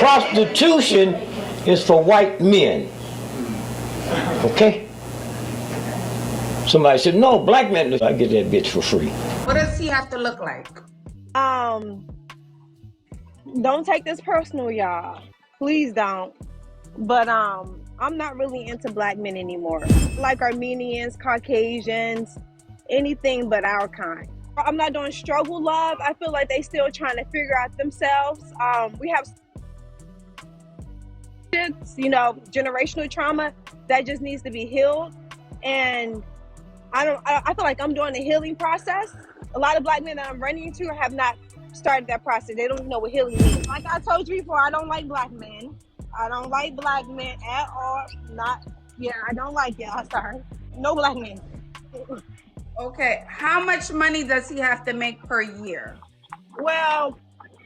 prostitution is for white men. Okay? Somebody said, no, black men, I get that bitch for free. What does he have to look like? Don't take this personal, y'all. Please don't. But I'm not really into black men anymore. Like Armenians, Caucasians, anything but our kind. I'm not doing struggle love. I feel like they still trying to figure out themselves. We have, generational trauma that just needs to be healed. And I feel like I'm doing the healing process. A lot of black men that I'm running into have not started that process. They don't even know what healing means. Like I told you before, I don't like black men. I don't like black men at all. I don't like it. I'm sorry. No black men. Okay, how much money does he have to make per year? Well,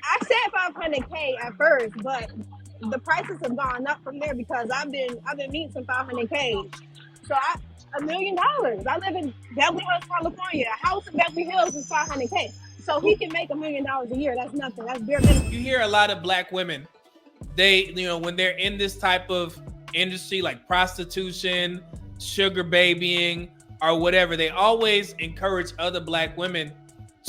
I said 500K at first, but the prices have gone up from there because I've been meeting some 500K. So $1 million. I live in Beverly Hills, California. A house in Beverly Hills is 500K. So he can make $1 million a year. That's nothing. That's bare minimum. You hear a lot of black women, they, when they're in this type of industry like prostitution, sugar babying, or whatever, they always encourage other black women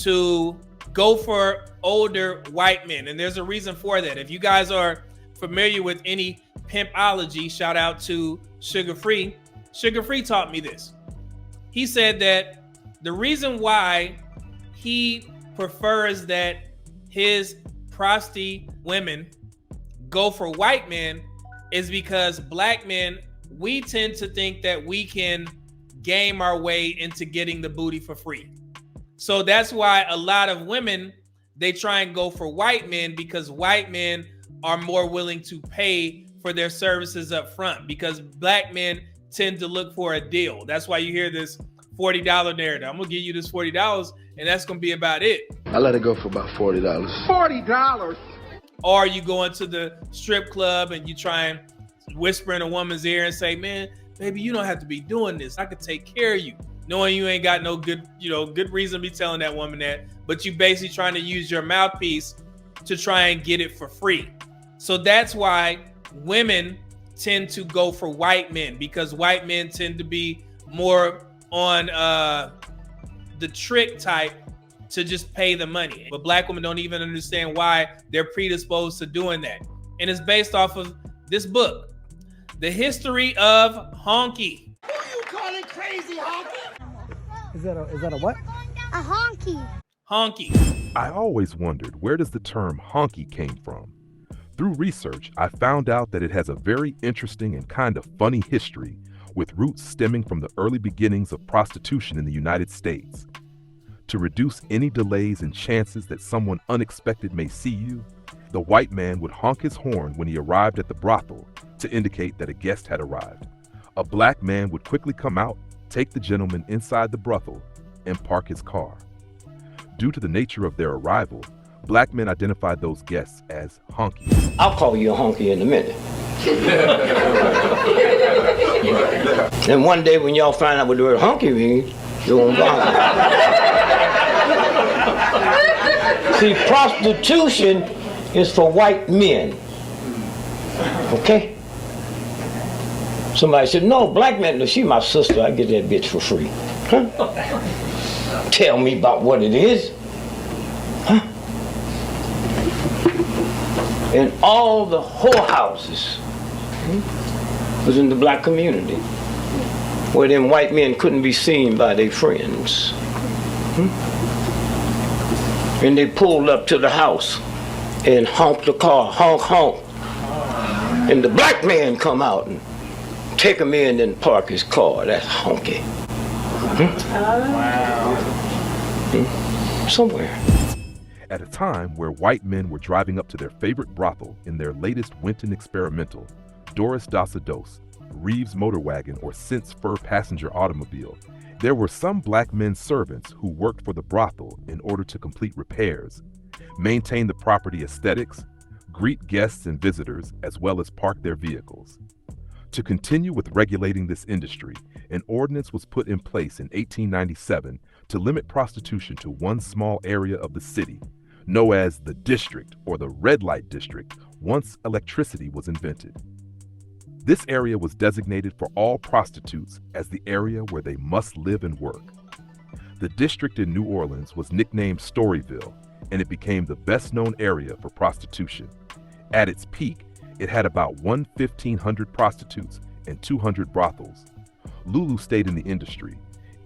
to go for older white men. And there's a reason for that. If you guys are familiar with any pimpology, shout out to Sugar Free. Sugar Free taught me this. He said that the reason why he prefers that his prosty women go for white men is because black men, we tend to think that we can game our way into getting the booty for free. So that's why a lot of women, they try and go for white men because white men are more willing to pay for their services up front because black men tend to look for a deal. That's why you hear this $40 narrative. I'm gonna give you this $40 and that's gonna be about it. I let it go for about $40. $40? Or you go into the strip club and you try and whisper in a woman's ear and say, man, baby, you don't have to be doing this. I could take care of you. Knowing you ain't got no good reason to be telling that woman that, but you basically trying to use your mouthpiece to try and get it for free. So that's why women tend to go for white men because white men tend to be more on the trick type to just pay the money. But black women don't even understand why they're predisposed to doing that. And it's based off of this book, The History of Honky. Who you calling crazy, Honky? Is that a what? A honky. Honky. I always wondered, where does the term honky came from? Through research, I found out that it has a very interesting and kind of funny history with roots stemming from the early beginnings of prostitution in the United States. To reduce any delays and chances that someone unexpected may see you, the white man would honk his horn when he arrived at the brothel to indicate that a guest had arrived. A black man would quickly come out, take the gentleman inside the brothel, and park his car. Due to the nature of their arrival, black men identified those guests as honky. I'll call you a honky in a minute. And one day when y'all find out what the word honky means, you're gonna honky. See, prostitution is for white men. Okay? Somebody said, no, black men, no, she my sister, I get that bitch for free. Huh? Tell me about what it is. Huh? And all the whorehouses was in the black community, where them white men couldn't be seen by their friends. And they pulled up to the house and honked the car, honk, honk. And the black man come out and take him in and park his car. That's honky. Wow. Somewhere. At a time where white men were driving up to their favorite brothel in their latest Winton experimental, Doris Dos, Reeves motor wagon, or Sense fur passenger automobile, there were some black men servants who worked for the brothel in order to complete repairs, maintain the property aesthetics, greet guests and visitors, as well as park their vehicles. To continue with regulating this industry, an ordinance was put in place in 1897 to limit prostitution to one small area of the city, known as the district or the red light district once electricity was invented. This area was designated for all prostitutes as the area where they must live and work. The district in New Orleans was nicknamed Storyville, and it became the best-known area for prostitution. At its peak, it had about 1,500 prostitutes and 200 brothels. Lulu stayed in the industry,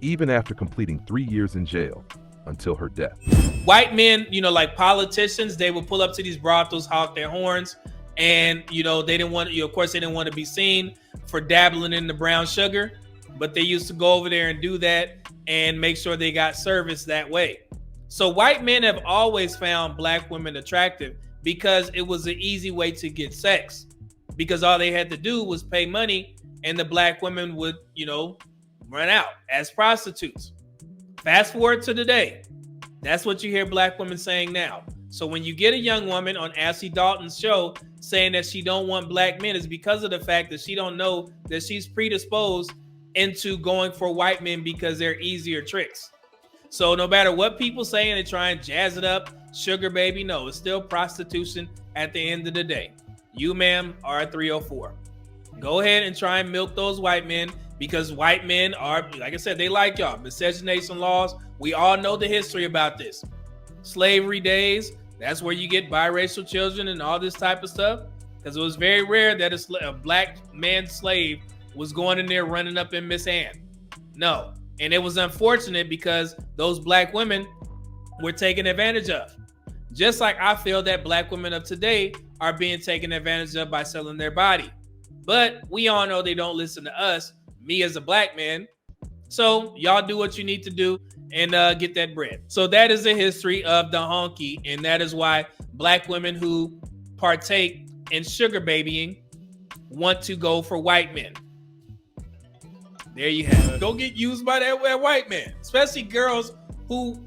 even after completing 3 years in jail, until her death. White men, like politicians, they would pull up to these brothels, honk their horns, and they didn't want, of course, they didn't want to be seen for dabbling in the brown sugar, but they used to go over there and do that and make sure they got service that way. So white men have always found black women attractive because it was an easy way to get sex, because all they had to do was pay money and the black women would, run out as prostitutes. Fast forward to today. That's what you hear black women saying now. So when you get a young woman on Ashley Dalton's show saying that she don't want black men, it's because of the fact that she don't know that she's predisposed into going for white men because they're easier tricks. So no matter what people say and they try and jazz it up, sugar baby, no, it's still prostitution at the end of the day. You, ma'am, are a 304. Go ahead and try and milk those white men, because white men are, like I said, they like y'all. Miscegenation laws, we all know the history about this. Slavery days, that's where you get biracial children and all this type of stuff, because it was very rare that a black man slave was going in there running up in Miss Ann. No. And it was unfortunate because those black women were taken advantage of. Just like I feel that black women of today are being taken advantage of by selling their body. But we all know they don't listen to us, me as a black man. So y'all do what you need to do and get that bread. So that is the history of the honky. And that is why black women who partake in sugar babying want to go for white men. There you have it. Go get used by that white man, especially girls who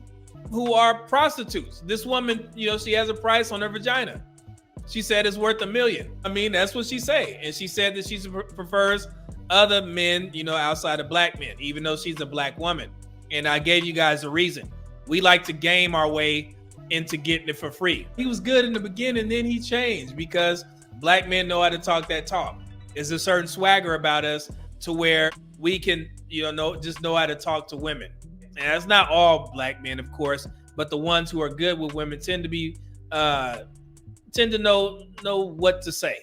are prostitutes. This woman, she has a price on her vagina. She said it's worth $1 million. I mean, that's what she say. And she said that she prefers other men, outside of black men, even though she's a black woman. And I gave you guys a reason. We like to game our way into getting it for free. He was good in the beginning, then he changed because black men know how to talk that talk. There's a certain swagger about us to where we can, just know how to talk to women. And that's not all black men, of course, but the ones who are good with women tend to know what to say.